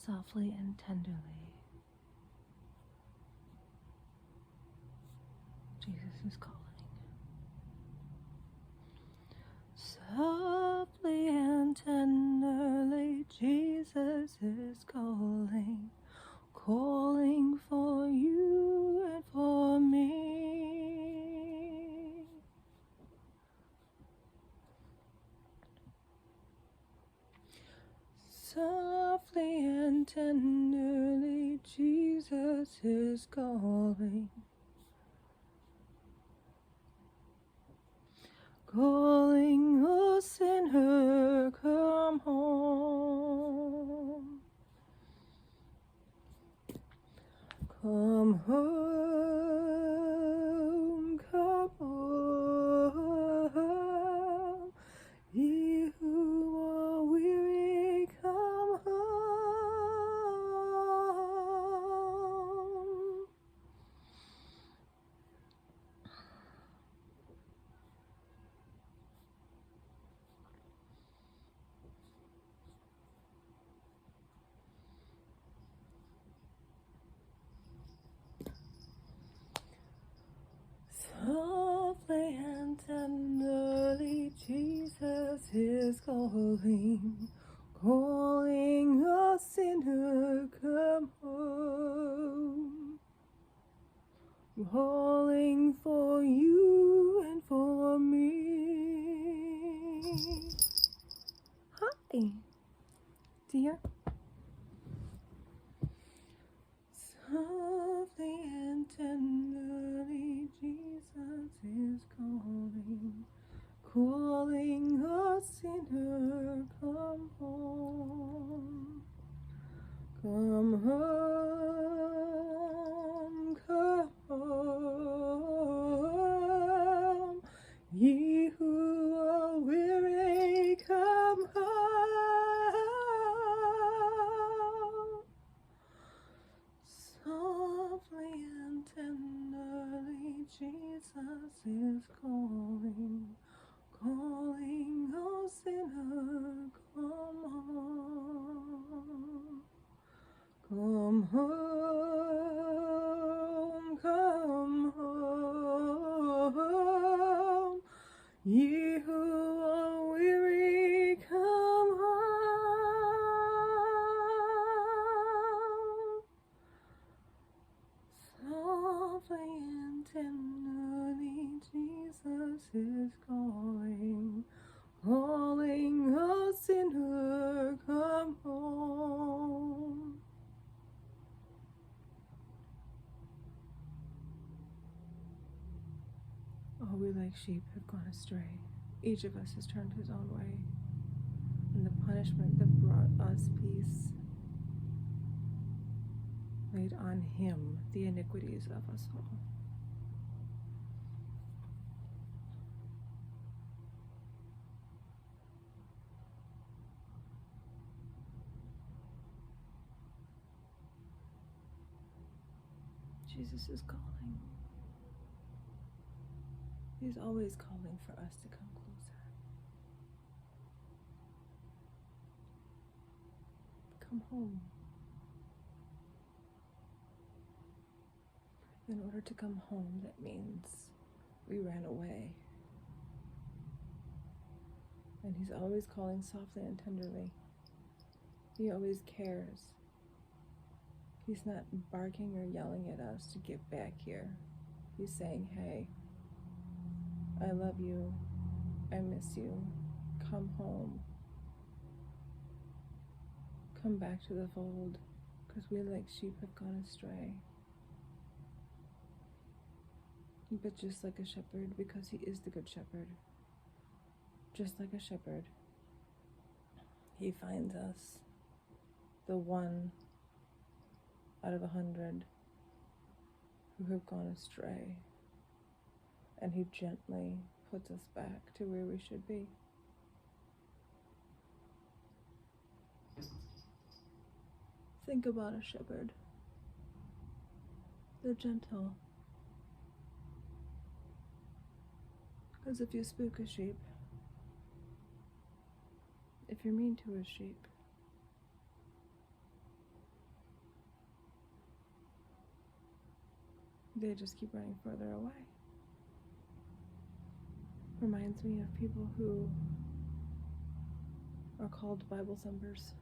softly and tenderly. Jesus is calling. Softly and tenderly, Jesus is calling, calling for you and for me. Softly and tenderly, Jesus is calling, calling a sinner, come home. Come home, come home. Ye who are weary, come home. Softly and tenderly, Jesus is calling, calling a sinner, come home. Calling for you and for me. Hi, dear. Softly and tenderly, Jesus is calling, calling a sinner, come home. Come home, come home. Ye who are weary, come home. Softly and tenderly, Jesus is calling, calling a sinner, come home. Come home, come home. Ye who are weary, come home. Softly and tenderly, Jesus is calling, calling a sinner, come home. Oh, we like sheep have gone astray. Each of us has turned his own way, and the punishment that brought us peace laid on him the iniquities of us all. Jesus is calling. He's always calling for us to come closer. Come home. In order to come home, that means we ran away. And he's always calling softly and tenderly. He always cares. He's not barking or yelling at us to get back here. He's saying, hey, I love you. I miss you. Come home. Come back to the fold, because we like sheep have gone astray. But just like a shepherd, because he is the good shepherd, just like a shepherd, he finds us, the one out of 100 who have gone astray, and he gently puts us back to where we should be. Think about a shepherd. They're gentle. Because if you spook a sheep, if you're mean to a sheep, they just keep running further away. Reminds me of people who are called Bible thumpers.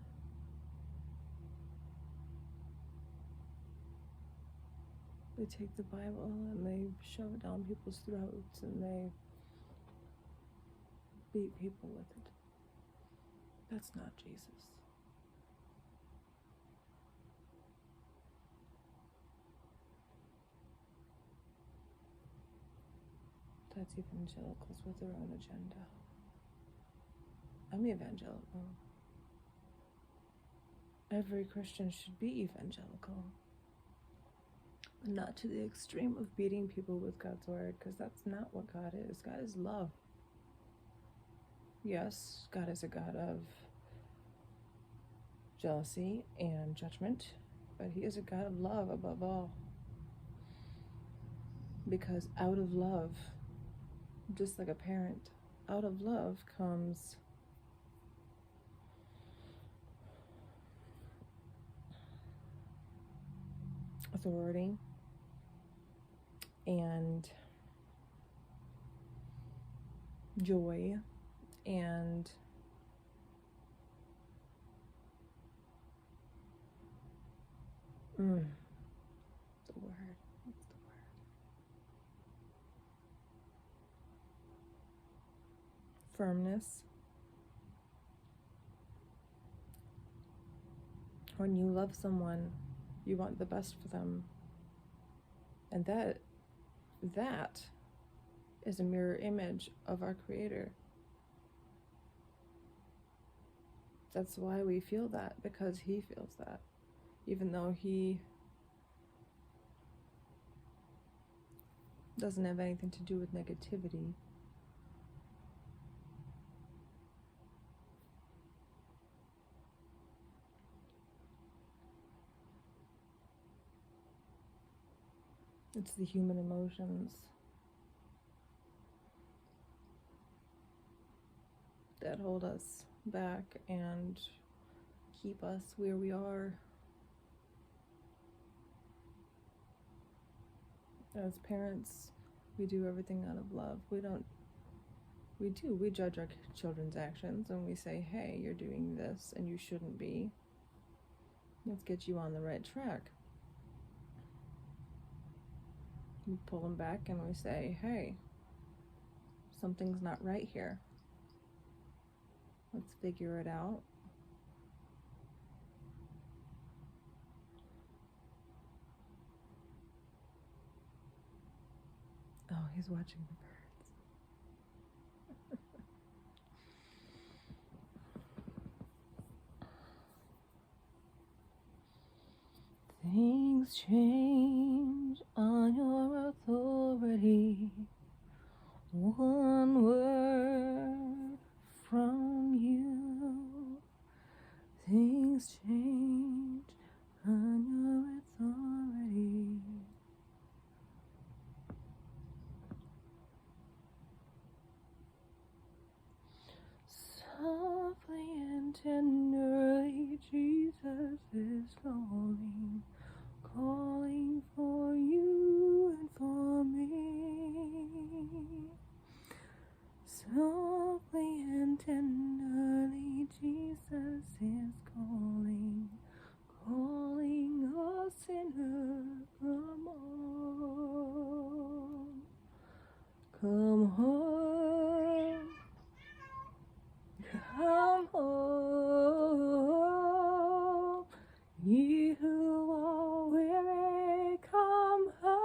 They take the Bible and they shove it down people's throats and they beat people with it. That's not Jesus. That's evangelicals with their own agenda. I'm evangelical. Every Christian should be evangelical. Not to the extreme of beating people with God's word, because that's not what God is. God is love. Yes, God is a God of jealousy and judgment, but he is a God of love above all. Because out of love, just like a parent, out of love comes authority and joy and what's the word? Firmness. When you love someone, you want the best for them. And that is a mirror image of our Creator. That's why we feel that, because he feels that. Even though he doesn't have anything to do with negativity. It's the human emotions that hold us back and keep us where we are. As parents, we do everything out of love. We judge our children's actions and we say, hey, you're doing this and you shouldn't be. Let's get you on the right track. We pull them back and we say, hey, something's not right here. Let's figure it out. Oh, he's watching the birds. Things change on your authority. One word from you. Things change on your authority. Softly and tenderly, Jesus is calling, calling for you and for me. Softly and tenderly, Jesus is calling, calling a sinner, come on, come home, come home, ye who are weary, come home.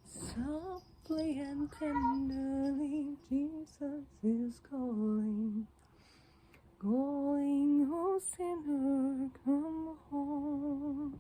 Softly and tenderly, Jesus is calling, calling, oh sinner, come home.